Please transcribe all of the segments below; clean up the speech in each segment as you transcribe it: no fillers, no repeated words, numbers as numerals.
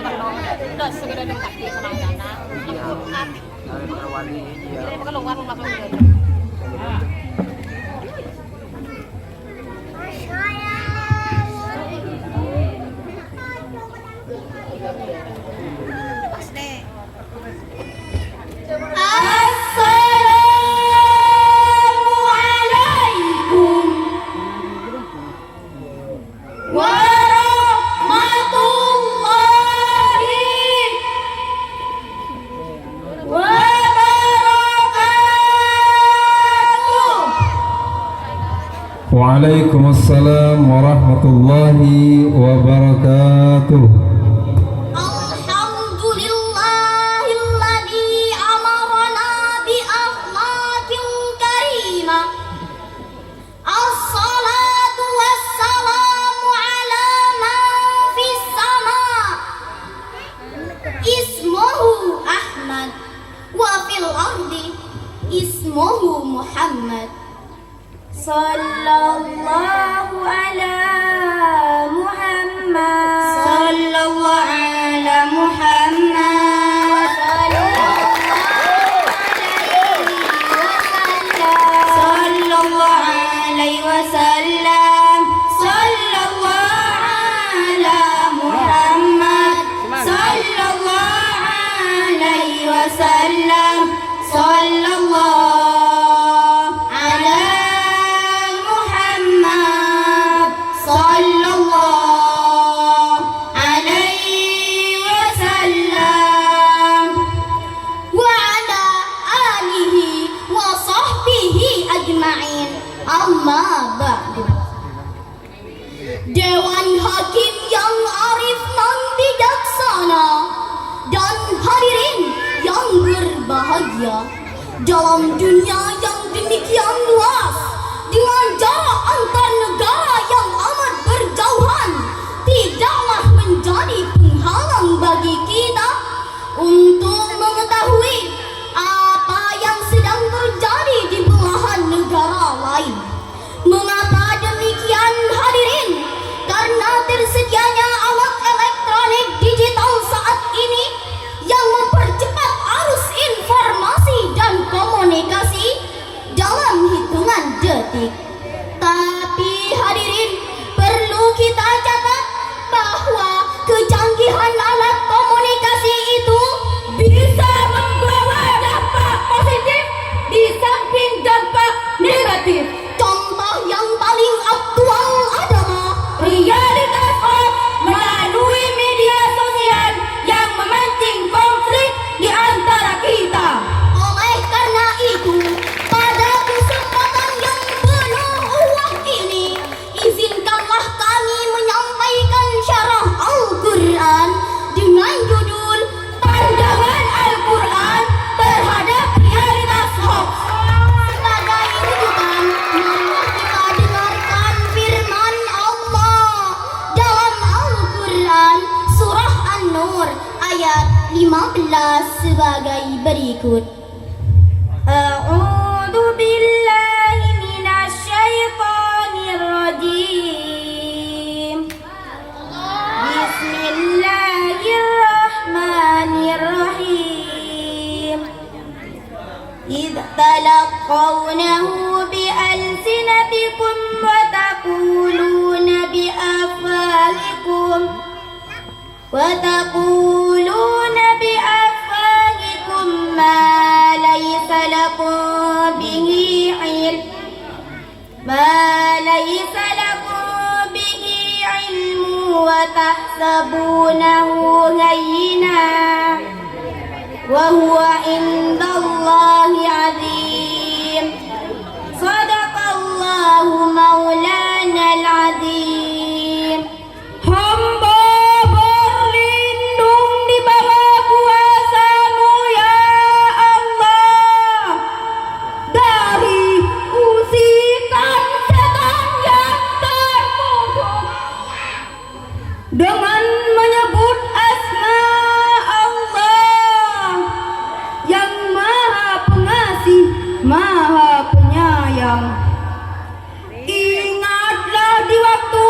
udah segera dong kaki sama anak. Dari wali iya. Jadi keluar rumah kemudian. Pas deh. Assalamualaikum warahmatullahi wabarakatuh. Waalaikumsalam warahmatullahi wabarakatuh. Alhamdulillahilladzi amarna bi akhlaqin karimah. Assalatu wassalamu ala man fis sama. Ismuhu Ahmad wa fil ardi ismuhu Muhammad. Sallallahu ala Muhammad. Sallallahu ala Muhammad. Sallallahu alaihi wasallam. Sallallahu ala Muhammad. Sallallahu alaihi wasallam. Sallallahu ala Muhammad. Sallallahu alaihi wasallam. Wa ala alihi wa sahbihi ajma'in. Amma ba'du. Dewan Hakim yang arif dan bijaksana dan hadirin yang berbahagia, dalam dunia yang demikian luas dengan jarak antar negara yang amat berjauhan, tidaklah menjadi penghalang bagi kita untuk mengetahui apa yang sedang terjadi di belahan negara lain. Mengapa demikian hadirin? Karena tersedianya alat elektronik digital saat ini yang mempercepat arus informasi dan komunikasi dalam hitungan detik. Tapi hadirin, perlu kita catat bahwa kecanggihan alat komunikasi itu bisa membawa dampak positif di samping dampak negatif. Contoh yang paling aktual adalah realitas hoax melalui media sosial yang memancing konflik di antara kita. Oleh karena itu, pada kesempatan yang penuh uang ini, izinkanlah kami menyampaikan syarah Al-Quran dengan judul Pandangan Al-Quran terhadap Realitas Hoax. Sebagai rujukan, marilah kita dengarkan firman Allah dalam Al-Quran surah An-Nur ayat 15 sebagai berikut. A'udzu billahi minasy syaithanir rajim. Bismillahirrahmanirrahim. إذ تلقونه بألسنتكم وتقولون بأفواهكم ما ليس لكم به علم وتحسبونه هينا وهو عند الله عظيم. صدق الله مولانا العظيم. Hamba berlindung di bawah kuasa-Mu ya Allah dari usikan setan yang terkutuk dengan menyebut asma Allah yang Maha Pengasih, Maha Penyayang. Ingatlah di waktu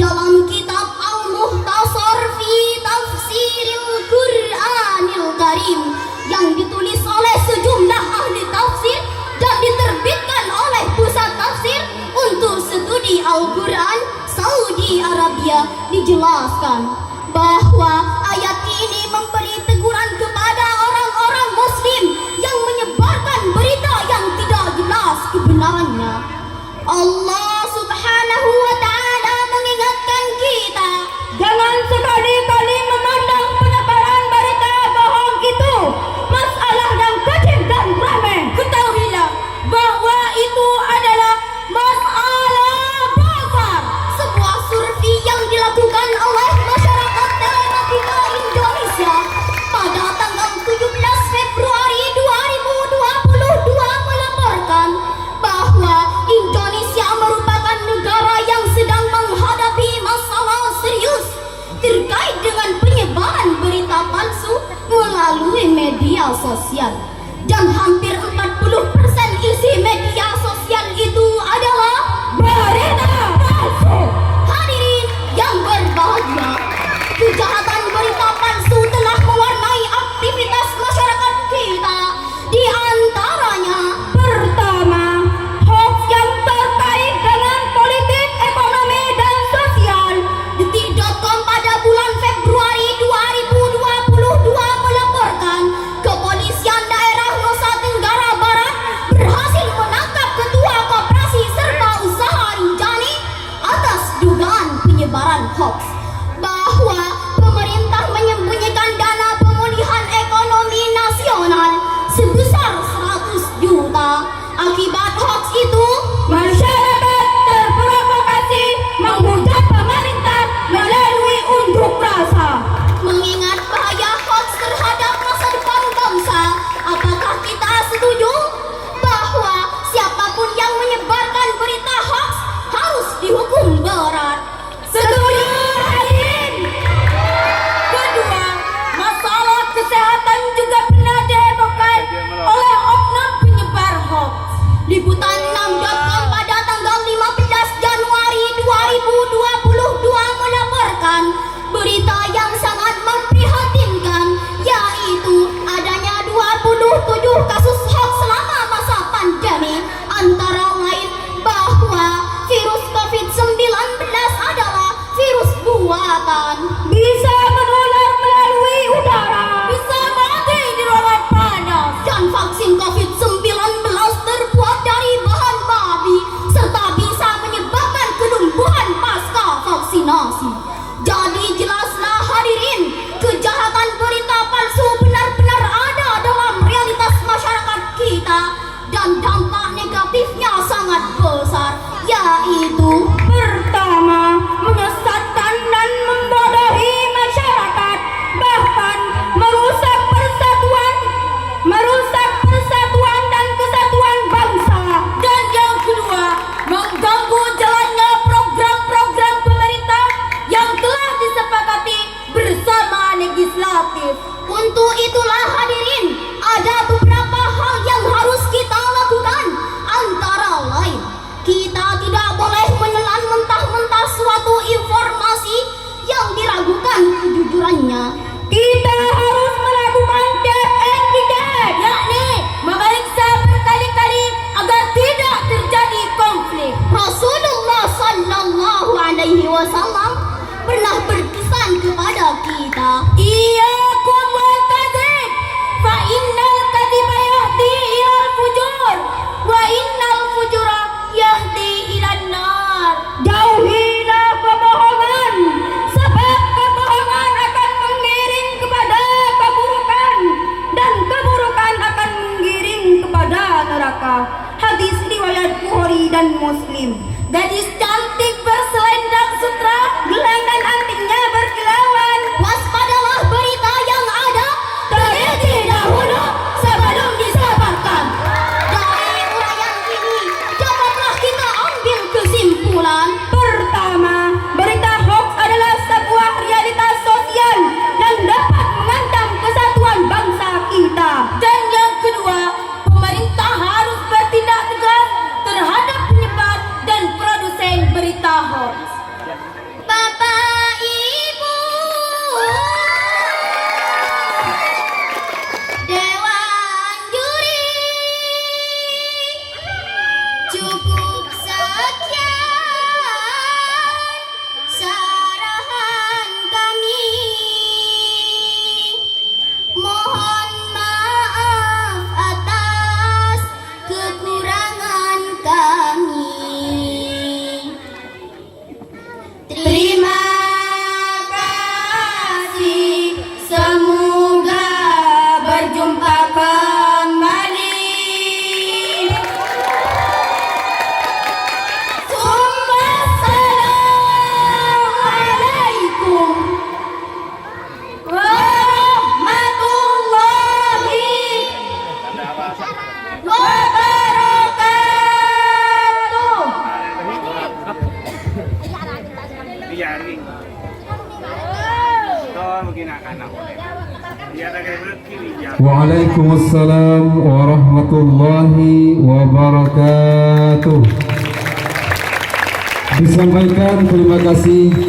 dalam kitab Al-Muhtasar fi Tafsiril Qur'anil Karim yang ditulis oleh sejumlah ahli tafsir dan diterbitkan oleh Pusat Tafsir untuk Studi Al-Quran Saudi Arabia, dijelaskan bahwa ayat ini memberi teguran kepada orang-orang muslim yang menyebarkan berita yang tidak jelas kebenarannya. Allah Subhanahu wa ta'ala mengingatkan kita, jangan sekali-kali memandang penyebaran berita bohong itu masalah yang kecil dan remeh. Ketahuilah bahwa itu adalah masalah besar. Sebuah survei yang dilakukan oleh masyarakat telematika Indonesia pada tanggal 17 Februari 2022 melaporkan bahwa Indonesia merupakan negara yang sedang menghadapi masalah serius terkait dengan penyebaran berita palsu melalui media sosial, dan hampir 40% isi media sosial itu adalah berita palsu. Hadirin yang berbahagia, kejahatan berita palsu telah mewarnai aktivitas masyarakat kita. Di antaranya, pertama, hoax yang terkait dengan politik, ekonomi, dan sosial. Detik.com pada bulan Februari 2022 melaporkan kepolisian daerah Nusa Tenggara Barat berhasil menangkap ketua Koperasi Serba Usaha Rinjani atas dugaan penyebaran hoax bahwa pemerintah menyembunyikan dana pemulihan ekonomi nasional sebesar 100 juta. Akibat hoax itu, masyarakat terprovokasi menghujat pemerintah melalui unjuk rasa. Mengingat bahaya hoax terhadap masa depan bangsa, apakah kita setuju bahwa siapapun yang menyebarkan berita hoax harus dihukum berat? Setuju, hadirin. Kedua, masalah kesehatan juga pernah dihebohkan oleh oknum penyebar hoax. Liputan 6.com pada tanggal 15 Januari 2022 melaporkan berita yang sangat memprihatinkan, yaitu adanya 27 kasus hoax selama masa pandemi, antara lain bahwa virus COVID-19 adalah virus buatan, bisa menular melalui udara, bisa mati di ruangan panas, dan vaksin COVID-19 terbuat dari bahan babi serta bisa menyebabkan kelumpuhan pasca vaksinasi. Jadi jelaslah hadirin, kejahatan berita palsu benar-benar ada dalam realitas masyarakat kita dan dampak negatifnya sangat besar, yaitu pertama, menyesatkan dan membodohi masyarakat, bahkan merusak persatuan dan kesatuan bangsa. Dan yang kedua, mengganggu jalannya program-program pemerintah yang telah disepakati bersama legislatif. Untuk itulah hadirin, ada beberapa hal yang harus kita lakukan. Antara lain, kita tidak boleh menelan mentah-mentah suatu informasi yang diragukan kejujurannya. Kita harus melakukan check and recheck, yakni memeriksa berkali-kali agar tidak terjadi konflik. Rasulullah Sallallahu Alaihi Wasallam pernah berpesan kepada kita, iyyakum wal kadzib, fa innal kadziba yahdi ilal fujur, wa innal fujura yahdi ilan nar. Jauhilah kebohongan, sebab kebohongan akan mengiring kepada keburukan, dan keburukan akan mengiring kepada neraka. Hadis riwayat Bukhari dan Muslim. Gadis cantik berselendang sutra, gelang dan antingnya berkilauan. Waspadalah berita yang Terima kasih, semoga berjumpa kembali. Assalamualaikum warahmatullahi wabarakatuh. Biarin. Tuh mungkin anak biar ada rezeki ya. Waalaikumsalam warahmatullahi wabarakatuh. Disampaikan terima kasih